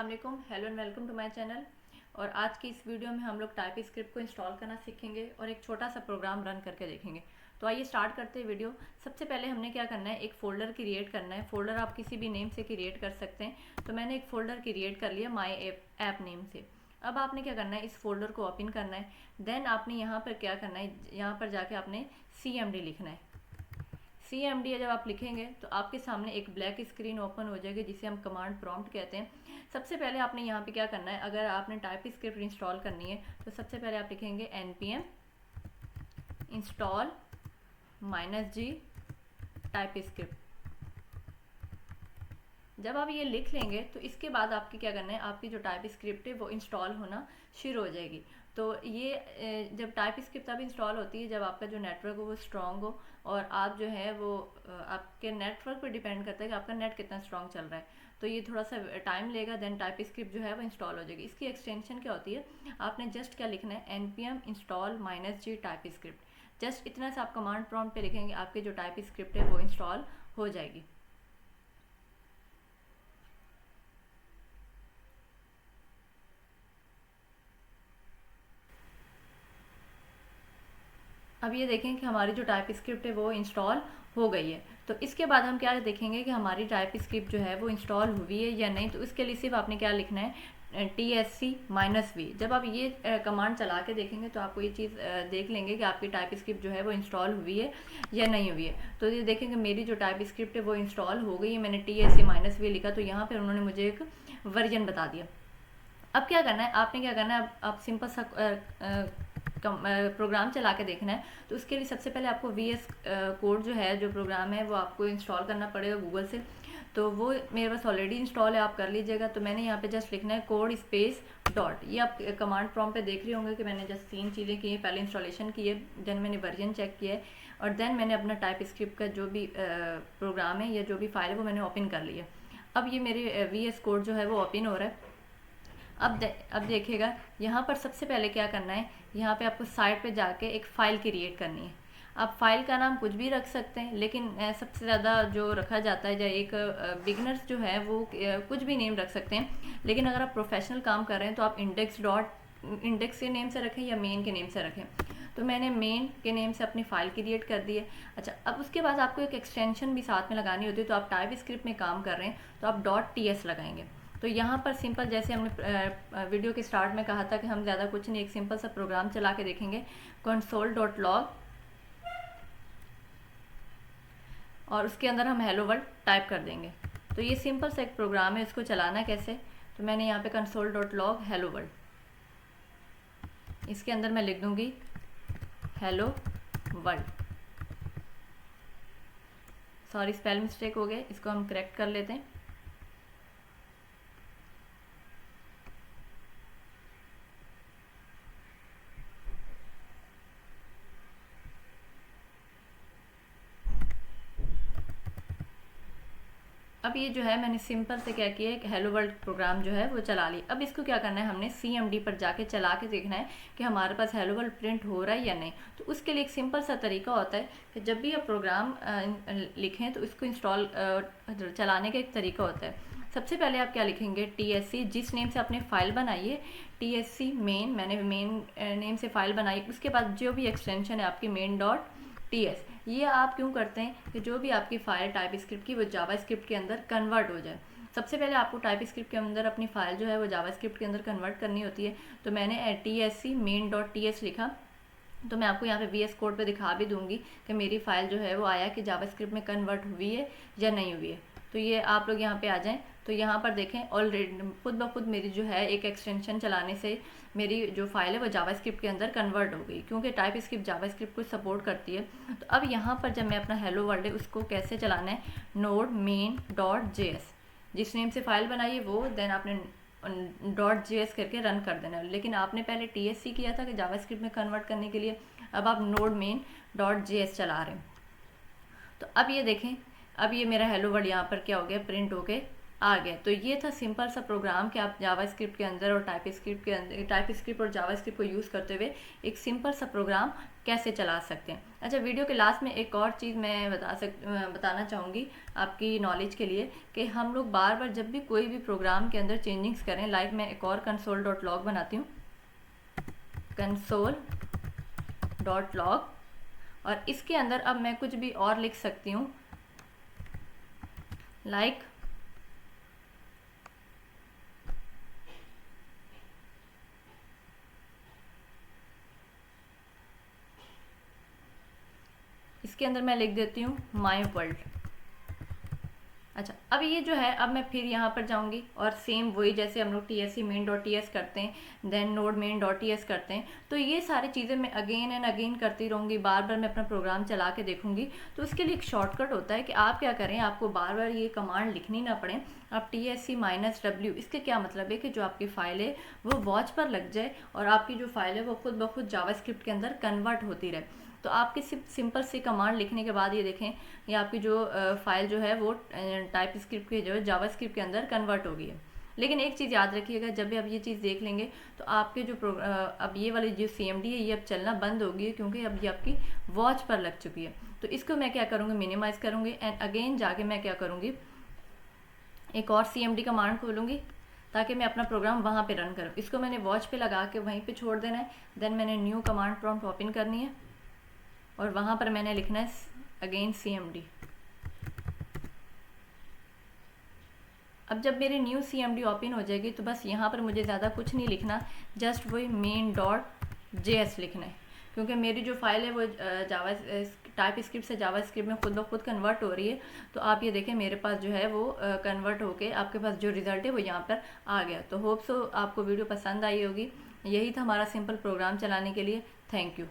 अस्सलामुअलैकुम, hello and welcome to my channel. और आज की इस वीडियो में हम लोग टाइप स्क्रिप्ट को इंस्टॉल करना सीखेंगे और एक छोटा सा प्रोग्राम रन करके देखेंगे। तो आइए स्टार्ट करते हैं वीडियो। सबसे पहले हमने क्या करना है, एक फ़ोल्डर क्रिएट करना है। फ़ोल्डर आप किसी भी नेम से क्रिएट कर सकते हैं। तो मैंने एक फ़ोल्डर क्रिएट कर लिया माई ऐप नेम से। अब आपने क्या करना है, इस फोल्डर को ओपन करना है। देन आपने यहाँ पर क्या करना है, यहाँ पर जाके आपने CMD लिखना है। CMD जब आप लिखेंगे तो आपके सामने एक ब्लैक स्क्रीन ओपन हो जाएगी, जिसे हम कमांड प्रॉम्प्ट कहते हैं। सबसे पहले आपने यहाँ पे क्या करना है, अगर आपने टाइप स्क्रिप्ट इंस्टॉल करनी है तो सबसे पहले आप लिखेंगे npm install -g type script. जब आप ये लिख लेंगे तो इसके बाद आपकी क्या करना है, आपकी जो टाइप स्क्रिप्ट है वो इंस्टॉल होना शुरू हो जाएगी। तो ये जब टाइप स्क्रिप्ट तब इंस्टॉल होती है जब आपका जो नेटवर्क हो वो स्ट्रांग हो, और आप जो है वो आपके नेटवर्क पर डिपेंड करता है कि आपका नेट कितना स्ट्रांग चल रहा है। तो ये थोड़ा सा टाइम लेगा, देन टाइप स्क्रिप्ट जो है वो इंस्टॉल हो जाएगी। इसकी एक्सटेंशन क्या होती है, आपने जस्ट क्या लिखना है, npm install -g type script. Just इतना सा आप कमांड प्रॉम्प्ट पे लिखेंगे, आपकी जो टाइप स्क्रिप्ट है वो इंस्टॉल हो जाएगी। अब ये देखें कि हमारी जो टाइप स्क्रिप्ट है वो इंस्टॉल हो गई है। तो इसके बाद हम क्या देखेंगे कि हमारी टाइप स्क्रिप्ट जो है वो इंस्टॉल हुई है या नहीं। तो इसके लिए सिर्फ आपने क्या लिखना है, TSC-V। जब आप ये कमांड चला के देखेंगे तो आपको ये चीज़ देख लेंगे कि आपकी टाइप स्क्रिप्ट जो है वो इंस्टॉल हुई है या नहीं हुई है। तो ये देखेंगे मेरी जो टाइप स्क्रिप्ट है वो इंस्टॉल हो गई है। मैंने TSC-V लिखा तो यहाँ पर उन्होंने मुझे एक वर्जन बता दिया। अब क्या करना है, आपने क्या करना है, आप सिंपल सा प्रोग्राम चला के देखना है। तो उसके लिए सबसे पहले आपको VS कोड जो है, जो प्रोग्राम है वो आपको इंस्टॉल करना पड़ेगा गूगल से। तो वो मेरे पास ऑलरेडी इंस्टॉल है, आप कर लीजिएगा। तो मैंने यहाँ पे जस्ट लिखना है कोड स्पेस डॉट। ये आप कमांड प्रॉम्प्ट पे देख रहे होंगे कि मैंने जस्ट 3 चीज़ें की हैं। पहले इंस्टॉलेशन की है, देन मैंने वर्जन चेक किया है, और देन मैंने अपना टाइप स्क्रिप्ट का जो भी प्रोग्राम है या जो भी फाइल है वो मैंने ओपन कर लिया। अब ये मेरे VS कोड जो है वो ओपन हो रहा है। अब देखिएगा यहाँ पर सबसे पहले क्या करना है, यहाँ पे आपको साइट पे जाके एक फ़ाइल क्रिएट करनी है। आप फाइल का नाम कुछ भी रख सकते हैं, लेकिन सबसे ज़्यादा जो रखा जाता है, या एक बिगनर्स जो है वो कुछ भी नेम रख सकते हैं। लेकिन अगर आप प्रोफेशनल काम कर रहे हैं तो आप इंडेक्स के नेम से रखें या मेन के नेम से रखें। तो मैंने मेन के नेम से अपनी फ़ाइल क्रिएट कर दी है। अच्छा, अब उसके बाद आपको एक एक्सटेंशन भी साथ में लगानी होती है। तो आप टाइप स्क्रिप्ट में काम कर रहे हैं तो आप .ts लगाएंगे। तो यहाँ पर सिंपल, जैसे हमने वीडियो के स्टार्ट में कहा था कि हम ज़्यादा कुछ नहीं, एक सिंपल सा प्रोग्राम चला के देखेंगे, console.log, और उसके अंदर हम हेलो वर्ल्ड टाइप कर देंगे। तो ये सिंपल सा एक प्रोग्राम है, इसको चलाना कैसे। तो मैंने यहाँ पे console.log हेलो वर्ल्ड, इसके अंदर मैं लिख दूँगी hello world. Sorry, spell mistake हो गया, इसको हम करेक्ट कर लेते हैं। अब ये जो है मैंने सिंपल से क्या किया है, हेलो वर्ल्ड प्रोग्राम जो है वो चला ली। अब इसको क्या करना है, हमने CMD पर जाके चला के देखना है कि हमारे पास हेलो वर्ल्ड प्रिंट हो रहा है या नहीं। तो उसके लिए एक सिंपल सा तरीका होता है कि जब भी आप प्रोग्राम लिखें तो इसको इंस्टॉल चलाने का एक तरीका होता है। सबसे पहले आप क्या लिखेंगे, TSC, जिस नेम से आपने फ़ाइल बनाई है, TSC मेन, मैंने मेन नेम से फ़ाइल बनाई। उसके बाद जो भी एक्सटेंशन है आपकी main.ts, ये आप क्यों करते हैं कि जो भी आपकी फाइल टाइप स्क्रिप्ट की वो जावा स्क्रिप्ट के अंदर कन्वर्ट हो जाए। सबसे पहले आपको टाइप स्क्रिप्ट के अंदर अपनी फाइल जो है वो जावा स्क्रिप्ट के अंदर कन्वर्ट करनी होती है। तो मैंने TSC main.ts लिखा। तो मैं आपको यहाँ पे VS कोड पे दिखा भी दूंगी कि मेरी फाइल जो है वो आया कि जावा स्क्रिप्ट में कन्वर्ट हुई है या नहीं हुई है। तो ये आप लोग यहाँ पे आ जाएं तो यहाँ पर देखें, ऑलरेडी खुद ब खुद मेरी जो है एक एक्सटेंशन चलाने से मेरी जो फाइल है वो जावा स्क्रिप्ट के अंदर कन्वर्ट हो गई, क्योंकि टाइप स्क्रिप्ट जावा स्क्रिप्ट को सपोर्ट करती है। तो अब यहाँ पर जब मैं अपना हेलो वर्ल्ड है उसको कैसे चलाना है, नोड main.js, जिस नेम से फाइल बनाई है वो, देन आपने .js करके रन कर देना। लेकिन आपने पहले TSC किया था कि जावा स्क्रिप्ट में कन्वर्ट करने के लिए, अब आप नोड main.js चला रहे हैं। तो अब ये देखें, अब ये मेरा हेलो वर्ल्ड यहाँ पर क्या हो गया, प्रिंट होके आ गया। तो ये था सिंपल सा प्रोग्राम कि आप जावास्क्रिप्ट के अंदर और टाइपस्क्रिप्ट और जावास्क्रिप्ट को यूज़ करते हुए एक सिंपल सा प्रोग्राम कैसे चला सकते हैं। अच्छा, वीडियो के लास्ट में एक और चीज़ मैं बताना चाहूँगी आपकी नॉलेज के लिए कि हम लोग बार बार जब भी कोई भी प्रोग्राम के अंदर चेंजिंग्स करें, लाइक मैं एक और console.log बनाती हूँ, console.log, और इसके अंदर अब मैं कुछ भी और लिख सकती हूँ, लाइक इसके अंदर मैं लिख देती हूँ माई वर्ल्ड। अच्छा, अब ये जो है, अब मैं फिर यहाँ पर जाऊँगी और सेम वही जैसे हम लोग TSC main.ts करते हैं, देन node main.ts करते हैं, तो ये सारी चीज़ें मैं अगेन एंड अगेन करती रहूँगी, बार बार मैं अपना प्रोग्राम चला के देखूँगी। तो उसके लिए एक शॉर्टकट होता है कि आप क्या करें, आपको बार बार ये कमांड लिखनी ना पड़े, आप TSC-W, इसके क्या मतलब है कि जो आपकी फ़ाइल है वो वॉच पर लग जाए और आपकी जो फाइल है वो खुद ब खुद जावास्क्रिप्ट के अंदर कन्वर्ट होती रहे। तो आपके सिंपल सी कमांड लिखने के बाद ये देखें, ये आपकी जो फाइल जो है वो टाइपस्क्रिप्ट के जो है जावास्क्रिप्ट के अंदर कन्वर्ट हो गई है। लेकिन एक चीज़ याद रखिएगा, जब भी आप ये चीज़ देख लेंगे तो आपके जो अब ये वाली जो CMD है ये अब चलना बंद होगी है, क्योंकि अब ये आपकी वॉच पर लग चुकी है। तो इसको मैं क्या करूँगी, मिनिमाइज़ करूँगी एंड अगेन जाके मैं क्या करूँगी, एक और CMD कमांड खोलूँगी ताकि मैं अपना प्रोग्राम वहाँ पे रन करूँ। इसको मैंने वॉच पे लगा के वहीं पे छोड़ देना है। देन मैंने न्यू कमांड प्रॉम्प्ट ओपन करनी है और वहाँ पर मैंने लिखना है अगेन CMD। अब जब मेरी न्यू CMD ओपन हो जाएगी तो बस यहाँ पर मुझे ज़्यादा कुछ नहीं लिखना, जस्ट वही main.js लिखना है, क्योंकि मेरी जो फाइल है वो टाइपस्क्रिप्ट से जावास्क्रिप्ट में खुद ब खुद कन्वर्ट हो रही है। तो आप ये देखें मेरे पास जो है वो कन्वर्ट होके आपके पास जो रिज़ल्ट है वो यहाँ पर आ गया। तो होप सो आपको वीडियो पसंद आई होगी। यही था हमारा सिंपल प्रोग्राम चलाने के लिए। Thank you.